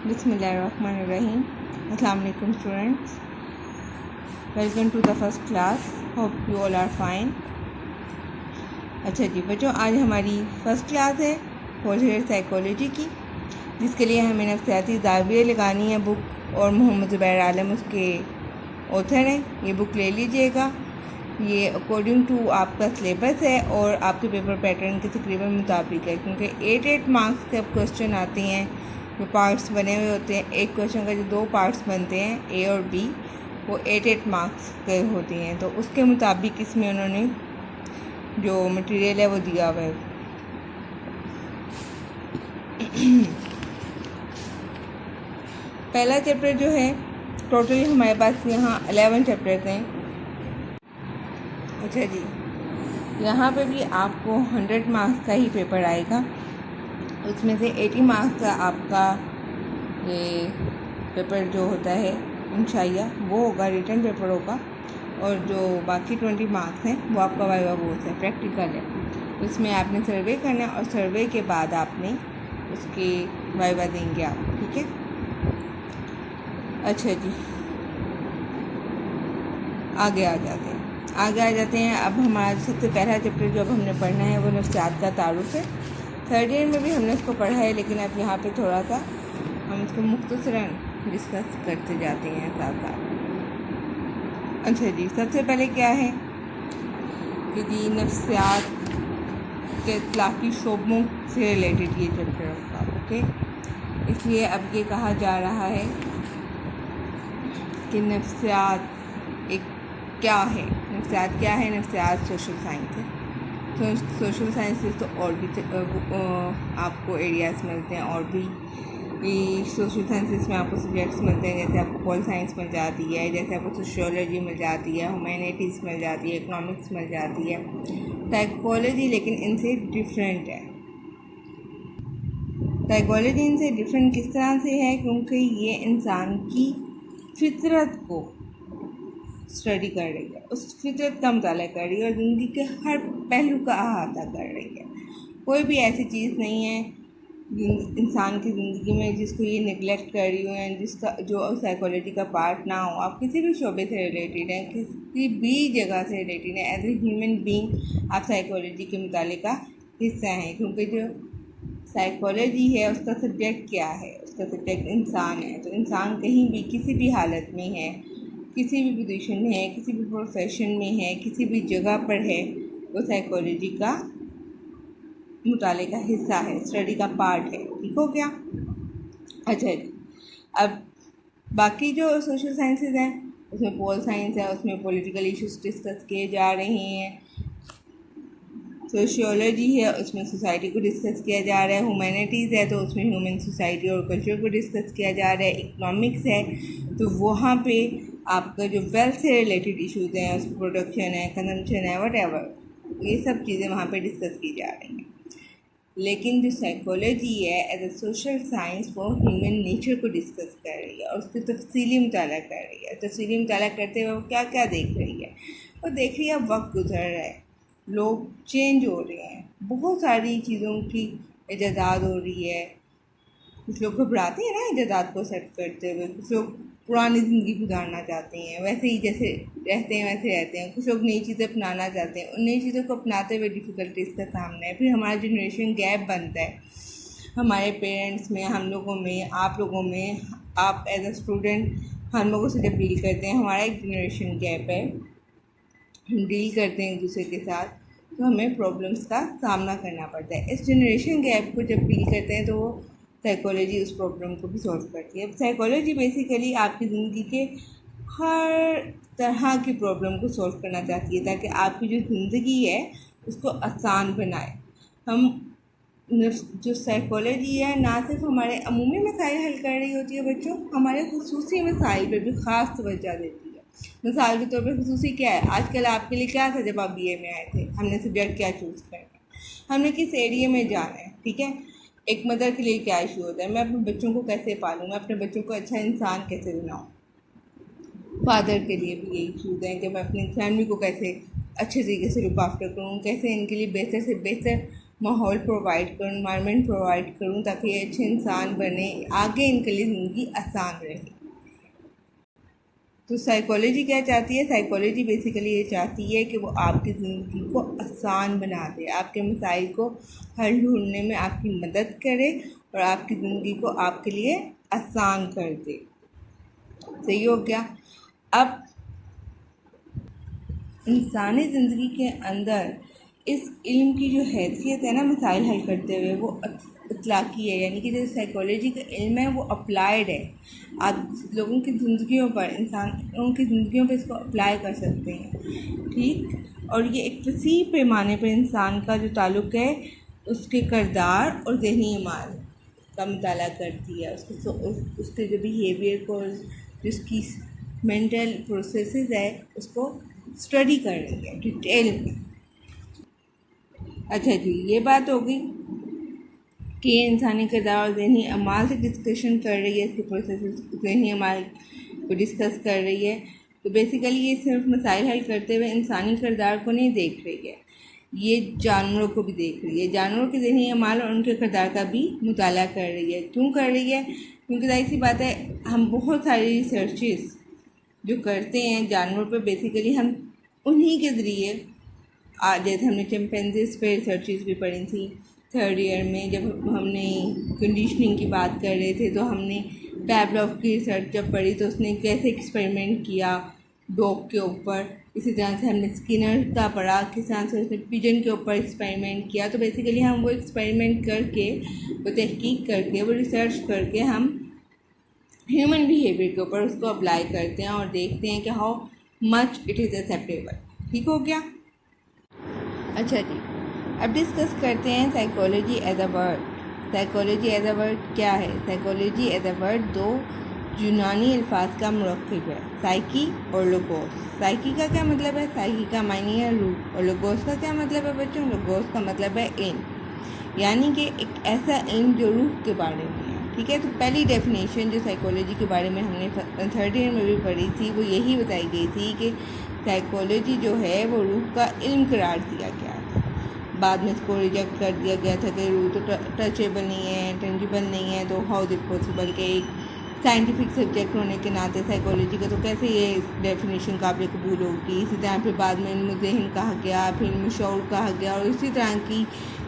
Bismillahirrahmanirrahim. Assalamu alaikum students. Welcome to the first class. Hope you all are fine. अच्छा जी बच्चों, आज हमारी first class है portrait psychology की, जिसके लिए हमें नफ्सियाती ज़ाविये लगानी है बुक, और मोहम्मद ज़ुबैर आलम उसके ऑथर हैं। ये बुक ले लीजिएगा। ये अकॉर्डिंग टू आपका सिलेबस है और आपके पेपर पैटर्न के तकरीबन मुताबिक है, क्योंकि 8 मार्क्स के अब क्वेश्चन आते हैं जो पार्ट्स बने हुए होते हैं। एक क्वेश्चन का जो 2 पार्ट्स बनते हैं ए और बी, वो 8 मार्क्स के होते हैं। तो उसके मुताबिक इसमें उन्होंने जो मटेरियल है वो दिया हुआ है। पहला चैप्टर जो है, टोटल हमारे पास यहाँ 11 चैप्टर्स हैं। अच्छा जी, यहाँ पे भी आपको 100 मार्क्स का ही पेपर आएगा। उसमें से 80 मार्क्स का आपका ये पेपर जो होता है इंशाइया वो होगा, रिटन पेपर होगा, और जो बाकी 20 मार्क्स हैं वो आपका वाइवा बोर्ड है, प्रैक्टिकल है। उसमें आपने सर्वे करना है और सर्वे के बाद आपने उसके वाइवा देंगे आप, ठीक है। अच्छा जी, आगे आ जाते हैं। अब हमारा सबसे पहला चैप्टर जो अब हमने पढ़ना है वो नफ्सियात का तारुफ है। थर्ड ईयर में भी हमने इसको पढ़ा है, लेकिन अब यहाँ पे थोड़ा सा हम इसको मुख्तसरन डिस्कस करते जाते हैं साथ साथ। अच्छा जी, सबसे पहले क्या है कि जी नफ्सियात के इत्लाक़ी शोबों से रिलेटेड ये चैप्टर होगा, ओके। इसलिए अब ये कहा जा रहा है कि नफ्सियात एक क्या है। नफ्सियात सोशल साइंस है। तो सोशल साइंसेस तो और भी आपको एरियाज़ मिलते हैं, और भी सोशल साइंसेस में आपको सब्जेक्ट्स मिलते हैं। जैसे आपको पॉल साइंस मिल जाती है, जैसे आपको सोशियोलॉजी मिल जाती है, ह्यूमैनिटीज़ मिल जाती है, इकोनॉमिक्स मिल जाती है, साइकोलॉजी लेकिन इनसे डिफरेंट है। साइकोलॉजी इनसे डिफरेंट किस तरह से है, क्योंकि ये इंसान की फितरत को स्टडी कर रही है, उस फितरत का मुताला कर रही है, और ज़िंदगी के हर पहलू का अहाता कर रही है। कोई भी ऐसी चीज़ नहीं है इंसान की ज़िंदगी में जिसको ये निगलेक्ट कर रही हो, या जिसका जो साइकोलॉजी का पार्ट ना हो। आप किसी भी शोबे से रिलेटेड हैं, किसी भी जगह से रिलेटेड हैं, एज ए ह्यूमन बीइंग आप साइकोलॉजी के मुताले का हिस्सा हैं। क्योंकि जो साइकोलॉजी है उसका सब्जेक्ट क्या है, उसका सब्जेक्ट इंसान है। तो इंसान कहीं भी किसी भी हालत में है, किसी भी पोजीशन में है, किसी भी प्रोफेशन में है, किसी भी जगह पर है, वो साइकोलॉजी का मुताले का हिस्सा है, स्टडी का पार्ट है। ठीक हो गया। अच्छा जी, अब बाकी जो सोशल साइंसेस हैं उसमें पॉल साइंस है, उसमें पॉलिटिकल इश्यूज डिस्कस किए जा रहे हैं। सोशियोलॉजी है, उसमें सोसाइटी को डिस्कस किया जा रहा है। ह्यूमैनिटीज़ है तो उसमें ह्यूमन सोसाइटी और कल्चर को डिस्कस किया जा रहा है। इकोनॉमिक्स है तो वहाँ पे आपका जो वेल्थ से रिलेटेड इश्यूज़ हैं, उसकी प्रोडक्शन है, कंजम्पशन है, वट ये सब चीज़ें वहाँ पे डिस्कस की जा रही हैं। लेकिन जो साइकोलॉजी है एज ए सोशल साइंस वो ह्यूमन नेचर को डिस्कस कर रही है और उसकी तफसीली मुताला कर रही है। तफसीली मुताला करते हुए वो क्या क्या देख रही है, वो देख रही है वक्त गुजर रहा है, लोग चेंज हो रहे हैं, बहुत सारी चीज़ों की इजादात हो रही है। कुछ लोग घबराते हैं ना इजादात को सेट करते हुए, कुछ लोग पुरानी ज़िंदगी गुजारना चाहते हैं, वैसे ही जैसे रहते हैं वैसे रहते हैं। कुछ लोग नई चीज़ें अपनाना चाहते हैं, उन नई चीज़ों को अपनाते हुए डिफ़िकल्टीज़ का सामना है। फिर हमारा जनरेशन गैप बनता है हमारे पेरेंट्स में, हम लोगों में, आप लोगों में। आप एज अ स्टूडेंट हम लोगों से जब डील करते हैं, हमारा एक जनरेशन गैप है, हम डील करते हैं एक दूसरे के साथ, तो हमें प्रॉब्लम्स का सामना करना पड़ता है। इस जनरेशन गैप को जब डील करते हैं तो वो साइकोलॉजी उस प्रॉब्लम को भी सॉल्व करती है। साइकोलॉजी बेसिकली आपकी ज़िंदगी के हर तरह की प्रॉब्लम को सॉल्व करना चाहती है, ताकि आपकी जो ज़िंदगी है उसको आसान बनाए। हम जो साइकोलॉजी है ना सिर्फ हमारे अमूमी मसाइल हल कर रही होती है बच्चों, हमारे खुसूसी मसाइल पर भी ख़ास तवज्जो देती है। मिसाल के तौर पर खुसूसी क्या है, आजकल आपके लिए क्या था जब आप BA में आए थे, हमने सब्जेक्ट क्या चूज़ करना है, हमने किस एरिया में जाना है, ठीक है। एक मदर के लिए क्या इशू होता है, मैं अपने बच्चों को कैसे पालूँ, मैं अपने बच्चों को अच्छा इंसान कैसे बनाऊँ। फादर के लिए भी यही इशूज़ हैं कि मैं अपनी फैमिली को कैसे अच्छे तरीके से लुक आफ्टर करूँ, कैसे इनके लिए बेहतर से बेहतर माहौल प्रोवाइड करूँ, इन्वायरमेंट प्रोवाइड करूँ ताकि ये अच्छे इंसान बने, आगे इनके लिए ज़िंदगी आसान रहे। तो साइकोलॉजी क्या चाहती है? साइकोलॉजी बेसिकली ये चाहती है कि वो आपकी ज़िंदगी को आसान बना दे, आपके मसाइल को हल ढूंढने में आपकी मदद करे और आपकी ज़िंदगी को आपके लिए आसान कर दे। सही हो गया। अब इंसानी ज़िंदगी के अंदर इस इल्म की जो हैसियत है ना मसाइल हल करते हुए, वो इतलाक़ी है, यानी कि जो साइकोलॉजी का इल्म है वो अप्लाइड है। आप लोगों की ज़िंदगियों पर, इंसानों की ज़िंदगियों पर इसको अप्लाई कर सकते हैं, ठीक। और ये एक वसी पैमाने पर इंसान का जो ताल्लुक़ है उसके किरदार और ज़हनी अमाल का मुताला करती है, उसके जो बिहेवियर को, जिसकी मेंटल प्रोसेसेस है उसको स्टडी कर रही है डिटेल में। अच्छा जी, ये बात हो गई कि इंसानी किरदार और ज़हनी अमाल से डिस्कशन कर रही है, इसके प्रोसेसेस ज़हनी अमाल को डिस्कस कर रही है। तो बेसिकली ये सिर्फ मसाइल हल करते हुए इंसानी किरदार को नहीं देख रही है, ये जानवरों को भी देख रही है, जानवरों के ज़हनी अमाल और उनके किरदार का भी मुताला कर रही है। क्यों कर रही है? क्योंकि जाहिर सी बात है, हम बहुत सारी रिसर्चेस जो करते हैं जानवरों पर, बेसिकली हम उन्हीं के ज़रिए, जैसे हमने चिंपैंजीज़ पे रिसर्चेस भी पढ़ी थी 3rd ईयर में, जब हमने कंडीशनिंग की बात कर रहे थे, तो हमने पैवलोव की रिसर्च जब पढ़ी तो उसने कैसे एक्सपेरिमेंट किया डॉग के ऊपर। इसी तरह से हमने स्किनर का पढ़ा, किस तरह से उसने पिजन के ऊपर एक्सपेरिमेंट किया। तो बेसिकली हम वो एक्सपेरिमेंट करके, वो तहकीक करके, वो रिसर्च करके हम ह्यूमन बिहेवियर के ऊपर उसको अप्लाई करते हैं और देखते हैं कि how much it is acceptable. ठीक हो गया। अच्छा जी, अब डिस्कस करते हैं psychology as a word. Psychology as a word क्या है? साइकोलॉजी एज अ वर्ड दो यूनानी अल्फाज का मुरक्कब है, साइकी और लोगोस। साइकी का क्या मतलब है? साइकी का मायने है रूह, और लोगोस का क्या मतलब है बच्चों? लोगोस का मतलब है इल्म, यानी कि एक ऐसा इल्म जो रूह के बारे में है। ठीक है, तो पहली डेफिनेशन जो साइकोलॉजी के बारे में हमने 3rd ईयर में भी पढ़ी थी, वो यही बताई गई थी कि साइकोलॉजी जो है वो रूह का इल्म करार दिया गया था। बाद में इसको रिजेक्ट कर दिया गया था कि रूह तो टचेबल नहीं है, टेंजिबल नहीं है, तो हाउ इज इट पॉसिबल कि एक साइंटिफिक सब्जेक्ट होने के नाते साइकोलॉजी का तो कैसे ये डेफिनेशन काबिल कबूल होगी। इसी तरह फिर बाद में इल्म ज़हन कहा गया, फिर इल्म शऊर कहा गया, और इसी तरह की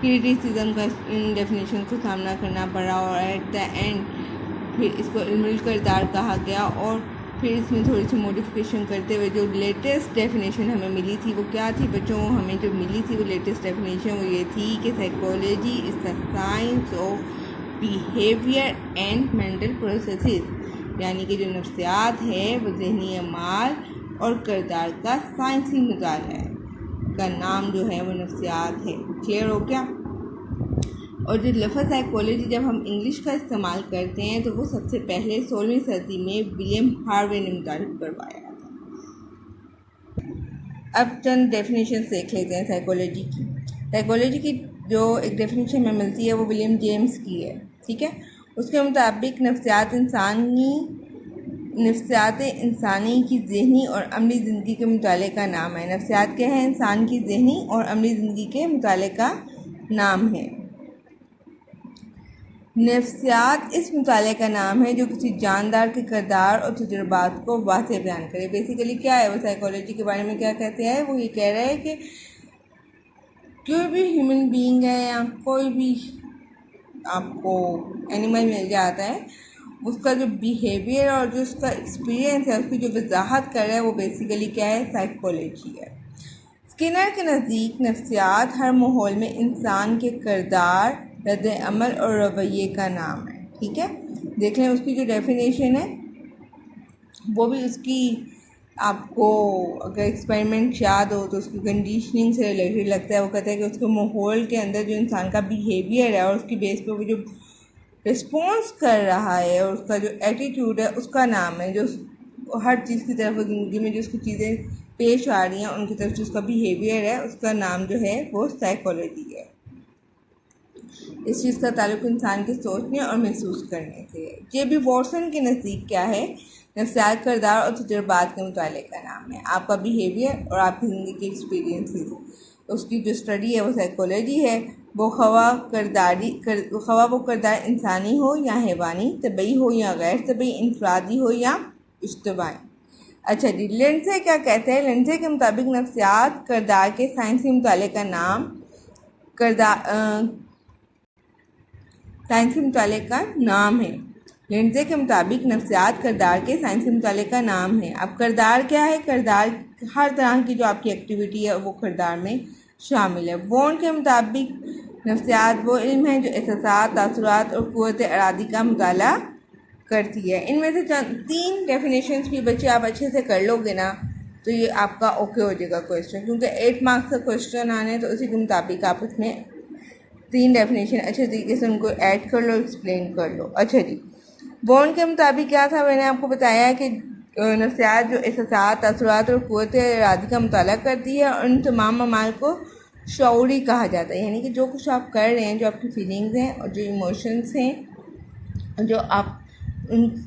क्रिटिसिज्म का इन डेफिनेशन को सामना करना पड़ा, और एट द एंड फिर इसको इल्मुल किरदार कहा गया। और फिर इसमें थोड़ी सी मॉडिफिकेशन करते हुए जो लेटेस्ट डेफिनेशन हमें मिली थी वो क्या थी बच्चों? हमें जो मिली थी वो लेटेस्ट डेफिनेशन वो ये थी कि psychology is the science of behaviour and mental processes, यानी कि जो नफ्सियात है वो ज़हनी अमाल और किरदार का साइंसी मुताला है, का नाम जो है वो नफ्सियात है। क्लियर हो गया? और जो लफ्ज़ साइकोलॉजी जब हम इंग्लिश का इस्तेमाल करते हैं तो वो सबसे पहले 16वीं सदी में विलियम हार्वे ने मुतारिफ करवाया था। अब चंद डेफिनेशन देख लेते हैं साइकोलॉजी की। साइकोलॉजी की जो एक डेफिनेशन में मिलती है वो विलियम जेम्स की है। ठीक है, उसके मुताबिक नफ्सियात इंसानी की ज़हनी और अमली ज़िंदगी के मुताले का नाम है। नफ्सियात क्या है? इंसान की ज़हनी और अमली ज़िंदगी के मुताले का नाम है। नफ्सियात इस मुताले का नाम है जो किसी जानदार के किरदार और तजुर्बात को वाज़ेह बयान करे। बेसिकली क्या है वो साइकोलॉजी के बारे में क्या कहते हैं? वो ये कह रहे हैं कि कोई भी ह्यूमन बीइंग है या कोई भी आपको एनिमल मिल जाता है, उसका जो बिहेवियर और जो उसका एक्सपीरियंस है, उसकी जो वजाहत कर रहा है वो बेसिकली क्या है? साइकोलॉजी है। स्किनर के नज़दीक नफ्सियात हर माहौल में इंसान के किरदार, रद्द अमल और रवैये का नाम है। ठीक है, देख लें उसकी जो डेफिनेशन है वो भी उसकी, आपको अगर एक्सपेरिमेंट याद हो तो उसकी कंडीशनिंग से रिलेटेड लगता है। वो कहता है कि उसके माहौल के अंदर जो इंसान का बिहेवियर है और उसकी बेस पे वो जो रिस्पॉन्स कर रहा है और उसका जो एटीट्यूड है उसका नाम है, जो हर चीज़ की तरफ ज़िंदगी में जो उसकी चीज़ें पेश आ रही हैं उनकी तरफ जो उसका बिहेवियर है उसका नाम जो है वो साइकोलॉजी है। इस चीज़ का ताल्लुक इंसान के सोचने और महसूस करने से है। जे.बी. वॉटसन के नज़दीक क्या है? नफ्सियात किरदार और तजुर्बात के मुताले का नाम है। आपका बिहेवियर और आपकी ज़िंदगी के एक्सपीरियंसेस, उसकी जो स्टडी है वो साइकोलॉजी है। वो खवा वो किरदार इंसानी हो या हैवानी, तबई हो या गैर तबई, इनफरादी हो या इज्तमाई। अच्छा जी, लिंडसे क्या कहते हैं? लिंडसे के मुताबिक नफ्सियात किरदार के साइंसी मुताले का नाम साइंसी मुताले का नाम है। लिंडसे के मुताबिक नफ्सियात किरदार के साइंसी मुताले का नाम है। अब किरदार क्या है? किरदार हर तरह की जो आपकी एक्टिविटी है वो किरदार में शामिल है। वॉन के मुताबिक नफ्सियात वो इल्म है जो एहसासात, तासुरात और क़ुव्वत इरादी का मुताला करती है। इनमें से 3 डेफिनेशंस भी बच्चे आप अच्छे से कर लोगे ना तो ये आपका ओके हो जाएगा क्वेश्चन, क्योंकि 8 मार्क्स का क्वेश्चन आने हैं तो उसी के मुताबिक आप उसमें 3 डेफिनेशन अच्छे तरीके से उनको ऐड कर लो, एक्सप्लेन कर लो। अच्छा जी, बॉन्ड के मुताबिक क्या था? मैंने आपको बताया कि नफ्सियात जो एहसासात, तासुरात और क़ुव्वत इरादी का मुताला करती है और उन तमाम अमाल को शऊरी कहा जाता है। यानी कि जो कुछ आप कर रहे हैं, जो आपकी फीलिंग्स हैं और जो इमोशंस हैं, जो आप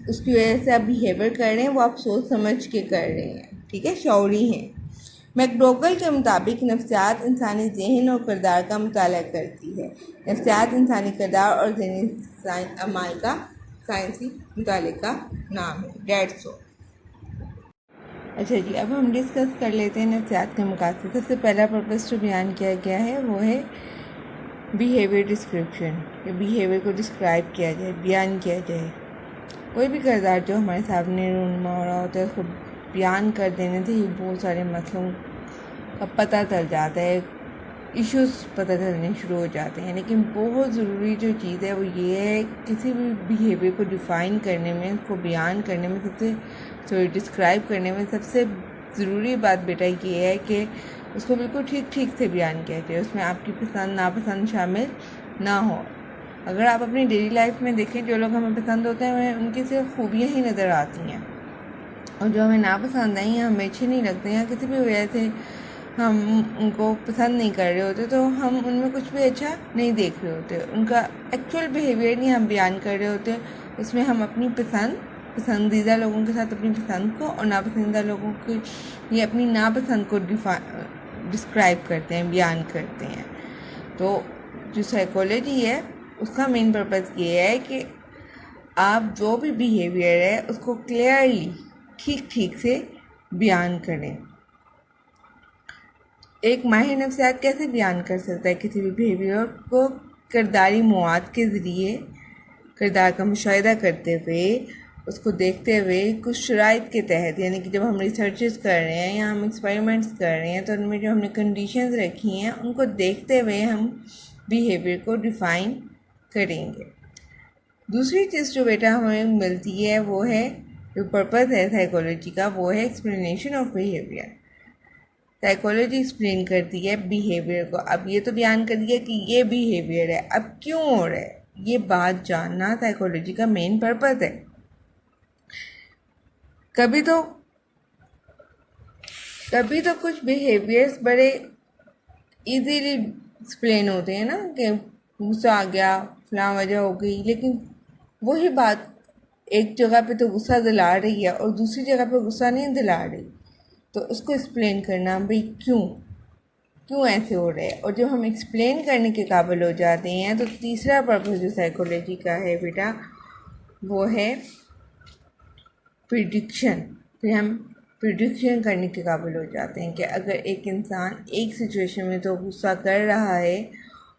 उसकी वजह से आप बिहेवियर कर रहे हैं, वो आप सोच समझ के कर रहे हैं, ठीक है, शऊरी हैं। मैकडोगल के मुताबिक नफ्सियात इंसानी ज़हन और किरदार का मुताला करती है। नफ्सियात इंसानी किरदार और ज़हनी अमाल का साइंसी मुताले का नाम है। That's all. अच्छा जी, अब हम डिस्कस कर लेते हैं नफ्सियात के मकासद। सबसे पहला पर्पस जो बयान किया गया है वो है बिहेवियर डिस्क्रिप्शन, या बिहेवियर को डिस्क्राइब किया जाए, बयान किया जाए। कोई भी किरदार जो हमारे सामने रूनुमा हो रहा होता है उसको बयान कर देने से ही बहुत सारे मसलों का पता चल जाता है, इश्यूज़ पता चलने शुरू हो जाते हैं। लेकिन बहुत ज़रूरी जो चीज़ है वो ये है, किसी भी बिहेवियर को डिफ़ाइन करने में, उसको बयान करने में डिस्क्राइब करने में सबसे ज़रूरी बात बेटा ये है कि उसको बिल्कुल ठीक ठीक से बयान किया जाए, उसमें आपकी पसंद नापसंद शामिल ना हो। अगर आप अपनी डेली लाइफ में देखें, जो लोग हमें पसंद होते हैं हमें उनकी सिर्फ खूबियाँ ही नज़र आती हैं, और जो हमें नापसंद हैं या हमें अच्छे नहीं लगते हैं, किसी भी वजह से हम उनको पसंद नहीं कर रहे होते, तो हम उनमें कुछ भी अच्छा नहीं देख रहे होते, उनका एक्चुअल बिहेवियर नहीं हम बयान कर रहे होते। उसमें हम अपनी पसंदीदा लोगों के साथ अपनी पसंद को और नापसंदीदा लोगों की ये अपनी नापसंद को डिस्क्राइब करते हैं, बयान करते हैं। तो जो साइकोलॉजी है उसका मेन पर्पस ये है कि आप जो भी बिहेवियर है उसको क्लियरली ठीक ठीक से बयान करें। एक माहिर नफ्सियात कैसे बयान कर सकता है किसी भी बिहेवियर को? किरदारी मवाद के ज़रिए किरदार का मुशाहिदा करते हुए, उसको देखते हुए, कुछ शराइत के तहत, यानी कि जब हम रिसर्चेस कर रहे हैं या हम एक्सपेरिमेंट्स कर रहे हैं तो उनमें जो हमने कंडीशंस रखी हैं उनको देखते हुए हम बिहेवियर को डिफ़ाइन करेंगे। दूसरी चीज़ जो बेटा हमें मिलती है वो है, जो पर्पस है साइकोलॉजी का, वो है explanation of behaviour. Psychology explain करती है बिहेवियर को। अब ये तो बयान कर दिया कि ये बिहेवियर है, अब क्यों हो रहा है ये बात जानना साइकोलॉजी का मेन पर्पस है। कभी तो कुछ बिहेवियर्स बड़े इजीली एक्सप्लेन होते हैं ना, कि गुस्सा आ गया, फलां वजह हो गई, लेकिन वही बात एक जगह पे तो गुस्सा दिला रही है और दूसरी जगह पे गुस्सा नहीं दिला रही, तो उसको एक्सप्लेन करना भाई क्यों ऐसे हो रहा है। और जब हम एक्सप्लेन करने के काबिल हो जाते हैं तो तीसरा पर्पस जो साइकोलॉजी का है बेटा वो है प्रिडिक्शन। फिर हम प्रिडिक्शन करने के काबिल हो जाते हैं कि अगर एक इंसान एक सिचुएशन में तो गुस्सा कर रहा है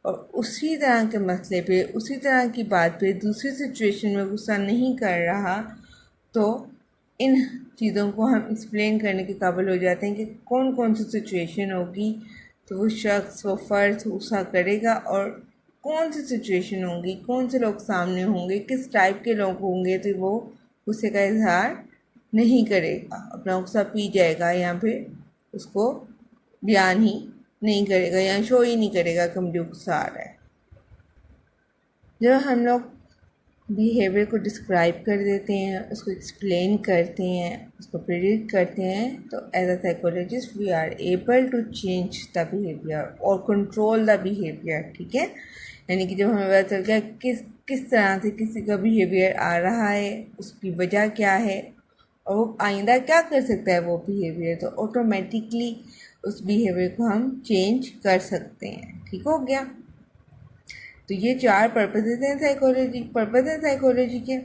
और उसी तरह के मसले पे, उसी तरह की बात पे दूसरी सिचुएशन में गुस्सा नहीं कर रहा, तो इन चीज़ों को हम एक्सप्लेन करने के काबिल हो जाते हैं कि कौन कौन सी सिचुएशन होगी तो वो शख्स, वो फ़र्द गुस्सा करेगा, और कौन सी सिचुएशन होगी, कौन से लोग सामने होंगे, किस टाइप के लोग होंगे तो वो गुस्से का इजहार नहीं करेगा, अपना गुस्सा पी जाएगा या फिर उसको बयान ही नहीं करेगा या शो ही नहीं करेगा कि मुझे गुस्सा आ रहा है। जब हम लोग बिहेवियर को डिस्क्राइब कर देते हैं, उसको एक्सप्लेन करते हैं, उसको प्रेडिक्ट करते हैं, तो as a psychologist we are able to change the behaviour और कंट्रोल द बिहेवियर, ठीक है। यानी कि जब हमें पता चल गया किस तरह से किसी का बिहेवियर आ रहा है, उसकी वजह क्या है और वो आइंदा क्या कर सकता है वो बिहेवियर, तो ऑटोमेटिकली उस बिहेवियर को हम चेंज कर सकते हैं। ठीक हो गया। तो ये 4 पर्पसेस हैं साइकोलॉजी के।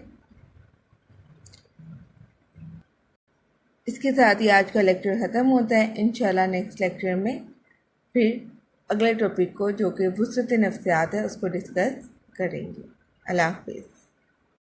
इसके साथ ही आज का लेक्चर ख़त्म होता है। इंशाल्लाह नेक्स्ट लेक्चर में फिर अगले टॉपिक को, जो कि वुसअत नफ्सियात है, उसको डिस्कस करेंगे। अल्लाह हाफ़िज़।